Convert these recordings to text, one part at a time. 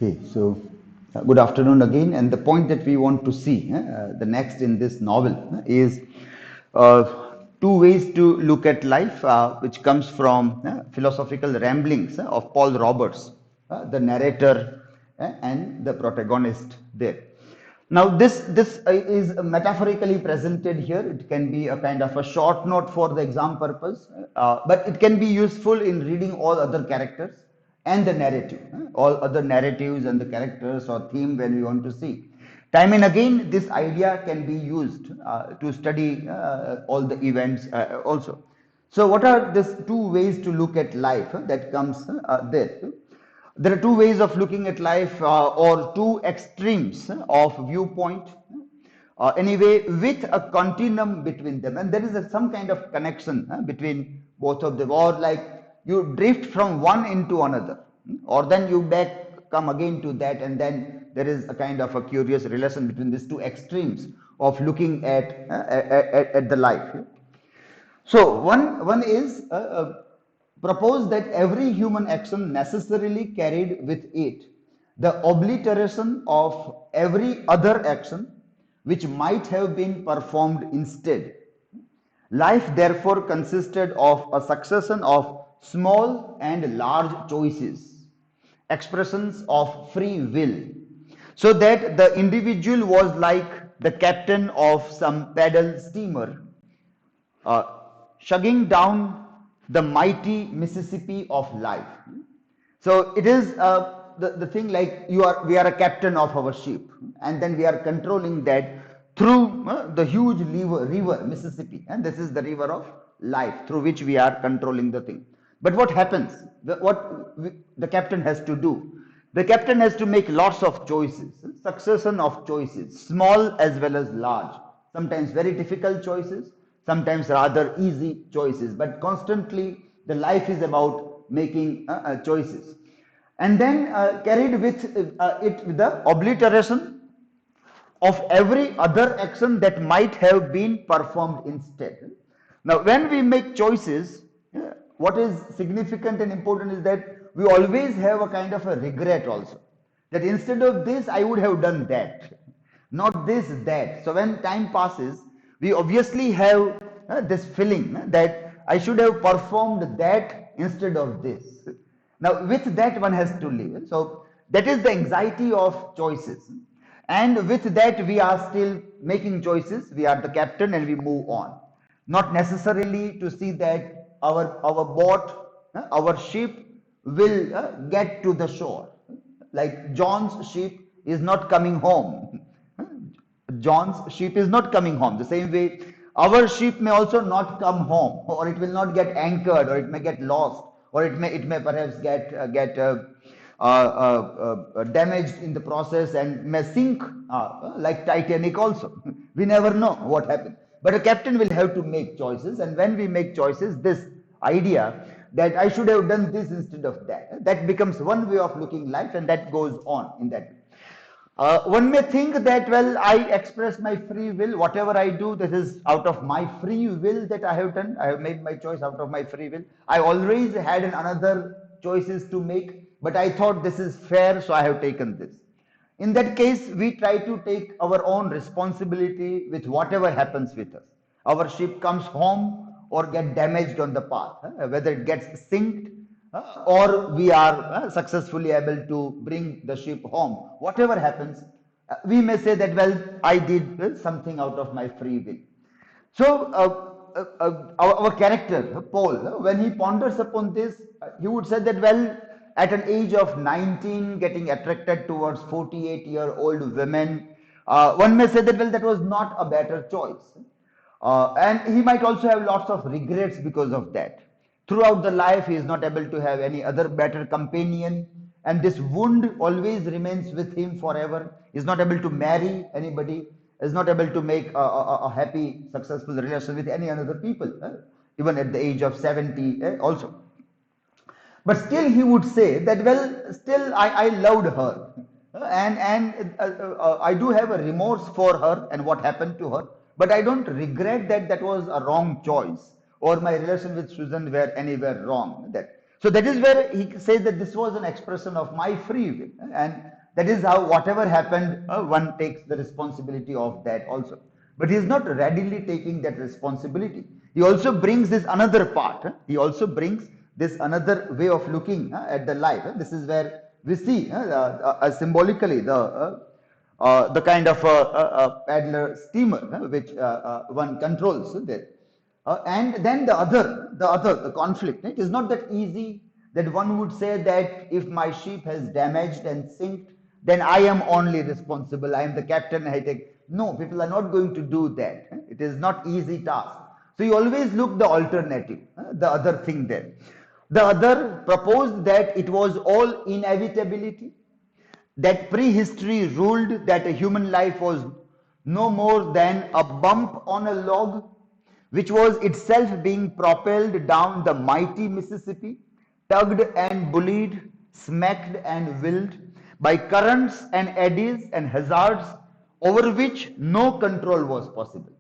Okay, so good afternoon again. And the point that we want to see, the next in this novel, is two ways to look at life, which comes from philosophical ramblings of Paul Roberts, the narrator and the protagonist there. Now, this is metaphorically presented here. It can be a kind of a short note for the exam purpose, but it can be useful in reading all other characters and the narrative, all other narratives and the characters or theme when we want to see. Time and again, this idea can be used to study all the events also. So, what are these two ways to look at life that comes there? There are two ways of looking at life or two extremes of viewpoint anyway with a continuum between them, and there is some kind of connection between both of them, or like you drift from one into another, or then you back come again to that, and then there is a kind of a curious relation between these two extremes of looking at the life. So one is propose that every human action necessarily carried with it the obliteration of every other action which might have been performed instead. Life therefore consisted of a succession of small and large choices, expressions of free will, so that the individual was like the captain of some paddle steamer uh, chugging down the mighty Mississippi of life. So it is the thing like we are a captain of our ship, and then we are controlling that through the huge river Mississippi, and this is the river of life through which we are controlling the thing. But what happens? The captain has to do? The captain has to make lots of choices, succession of choices, small as well as large, sometimes very difficult choices, sometimes rather easy choices, but constantly the life is about making choices. And then carried with it the obliteration of every other action that might have been performed instead. Now, when we make choices, what is significant and important is that we always have a kind of a regret also. That instead of this, I would have done that, not this, that. So when time passes, we obviously have this feeling that I should have performed that instead of this. Now, with that, one has to live. So that is the anxiety of choices. And with that, we are still making choices. We are the captain and we move on. Not necessarily to see that our boat, our ship will get to the shore. Like John's ship is not coming home. John's ship is not coming home. The same way, our ship may also not come home, or it will not get anchored, or it may get lost, or it may perhaps get damaged in the process and may sink like Titanic also. We never know what happens. But a captain will have to make choices, and when we make choices, this idea that I should have done this instead of that, that becomes one way of looking life, and that goes on in that way. One may think that, well, I express my free will, whatever I do, this is out of my free will that I have done. I have made my choice out of my free will. I always had another choices to make, but I thought this is fair, so I have taken this. In that case, we try to take our own responsibility with whatever happens with us. Our ship comes home or get damaged on the path, whether it gets sinked or we are successfully able to bring the ship home. Whatever happens, we may say that, well, I did something out of my free will. So, our character, Paul, when he ponders upon this, he would say that, well, at an age of 19, getting attracted towards 48-year-old women, one may say that, well, that was not a better choice. And he might also have lots of regrets because of that. Throughout the life, he is not able to have any other better companion, and this wound always remains with him forever. He is not able to marry anybody, is not able to make a happy, successful relation with any other people, even at the age of 70 also. But still he would say that, well, still I loved her, and I do have a remorse for her and what happened to her, but I don't regret that that was a wrong choice or my relation with Susan were anywhere wrong. That So that is where he says that this was an expression of my free will, and that is how whatever happened, one takes the responsibility of that also. But he is not readily taking that responsibility. He also brings this another part. He also brings this another way of looking at the life. This is where we see symbolically the kind of paddler steamer which one controls there. And then the conflict. It is not that easy that one would say that if my ship has damaged and sinked, then I am only responsible. I am the captain. I take. No, people are not going to do that. It is not easy task. So you always look the alternative, the other thing there. The other proposed that it was all inevitability, that prehistory ruled that a human life was no more than a bump on a log, which was itself being propelled down the mighty Mississippi, tugged and bullied, smacked and willed by currents and eddies and hazards over which no control was possible.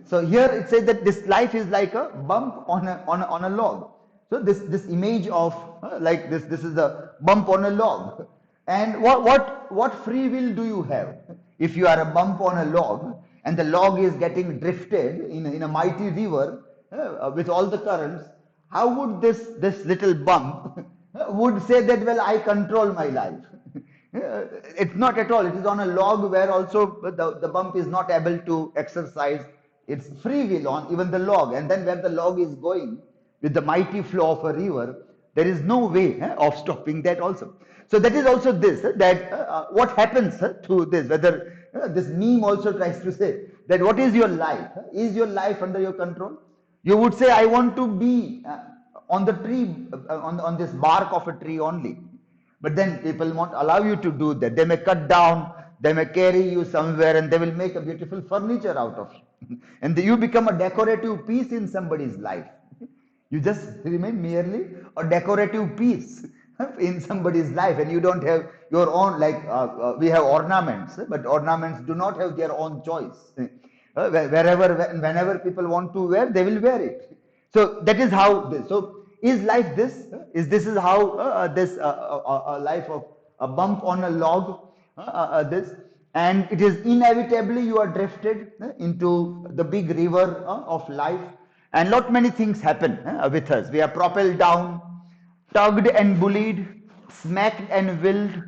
So here it says that this life is like a bump on a log. So this image of like this is a bump on a log. And what free will do you have if you are a bump on a log and the log is getting drifted in a mighty river with all the currents? How would this little bump would say that, well, I control my life? It's not at all. It is on a log where also the bump is not able to exercise its free will on even the log. And then where the log is going with the mighty flow of a river, there is no way of stopping that also. So that is also this, that what happens to this, whether this meme also tries to say that what is your life? Is your life under your control? You would say, I want to be on the tree, on this bark of a tree only. But then people won't allow you to do that. They may cut down, they may carry you somewhere, and they will make a beautiful furniture out of you. And you become a decorative piece in somebody's life. You just remain merely a decorative piece in somebody's life, and you don't have your own, like we have ornaments, but ornaments do not have their own choice. Whenever people want to wear, they will wear it. So that is how this. So is life this? This is how this life of a bump on a log, this, and it is inevitably you are drifted into the big river of life, and lot many things happen with us. We are propelled down, tugged and bullied, smacked and willed,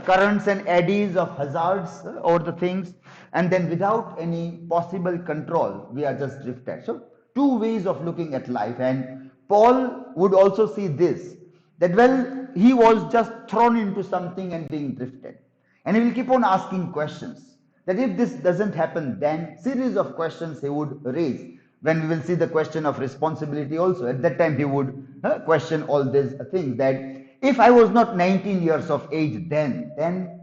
currents and eddies of hazards over the things, and then without any possible control, we are just drifted. So two ways of looking at life, and Paul would also see this, that well, he was just thrown into something and being drifted. And he will keep on asking questions, that if this doesn't happen, then series of questions he would raise. When we will see the question of responsibility also, at that time he would question all these things, that if I was not 19 years of age then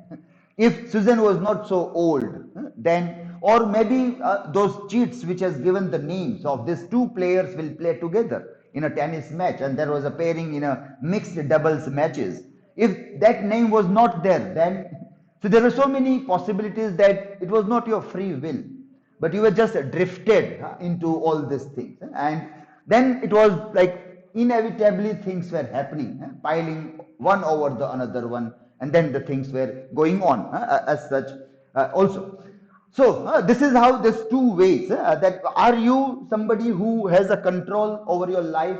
if Susan was not so old then, or maybe those cheats which has given the names of these two players will play together in a tennis match, and there was a pairing in a mixed doubles matches. If that name was not there, then so there were so many possibilities that it was not your free will, but you were just drifted into all these things, and then it was like inevitably things were happening, piling one over the another one, and then the things were going on as such also. So this is how there's two ways that are you somebody who has a control over your life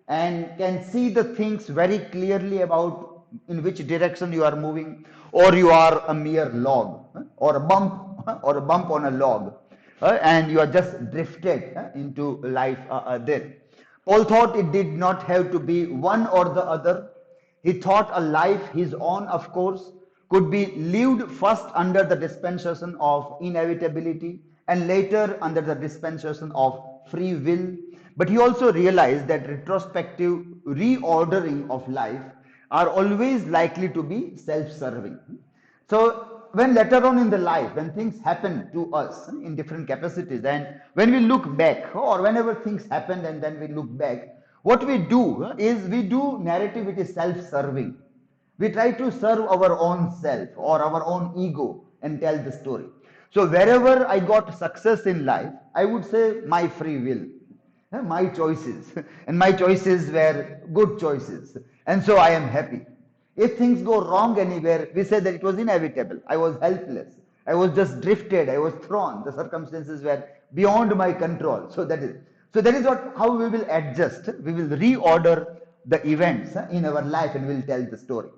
and can see the things very clearly about in which direction you are moving, or you are a mere log or a bump on a log and you are just drifted into life there. Paul thought it did not have to be one or the other. He thought a life his own, of course, could be lived first under the dispensation of inevitability and later under the dispensation of free will. But he also realized that retrospective reordering of life are always likely to be self-serving. So when later on in the life, when things happen to us in different capacities, and when we look back, or whenever things happen and then we look back, what we do is we do narrative which is self-serving. We try to serve our own self or our own ego and tell the story. So wherever I got success in life, I would say my free will. my choices, and my choices were good choices, and so I am happy. If things go wrong anywhere, we say that it was inevitable. I was helpless. I was just drifted. I was thrown. The circumstances were beyond my control. So that is what how we will adjust. We will reorder the events in our life, and we'll tell the story.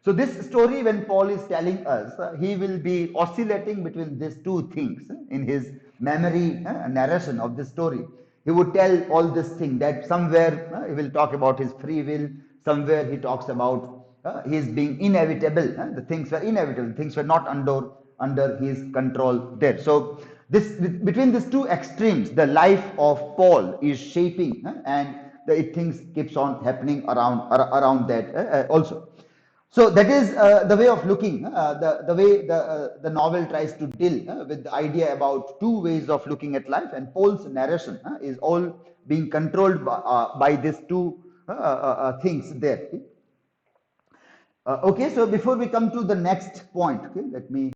So this story, when Paul is telling us, he will be oscillating between these two things in his memory narration of the story. He would tell all this thing that somewhere he will talk about his free will, somewhere he talks about his being inevitable. The things were inevitable, things were not under his control there. So this between these two extremes, the life of Paul is shaping, and things keeps on happening around that also. So that is the way of looking, the way the novel tries to deal with the idea about two ways of looking at life, and Paul's narration is all being controlled by these two things there. Okay, so before we come to the next point, okay, let me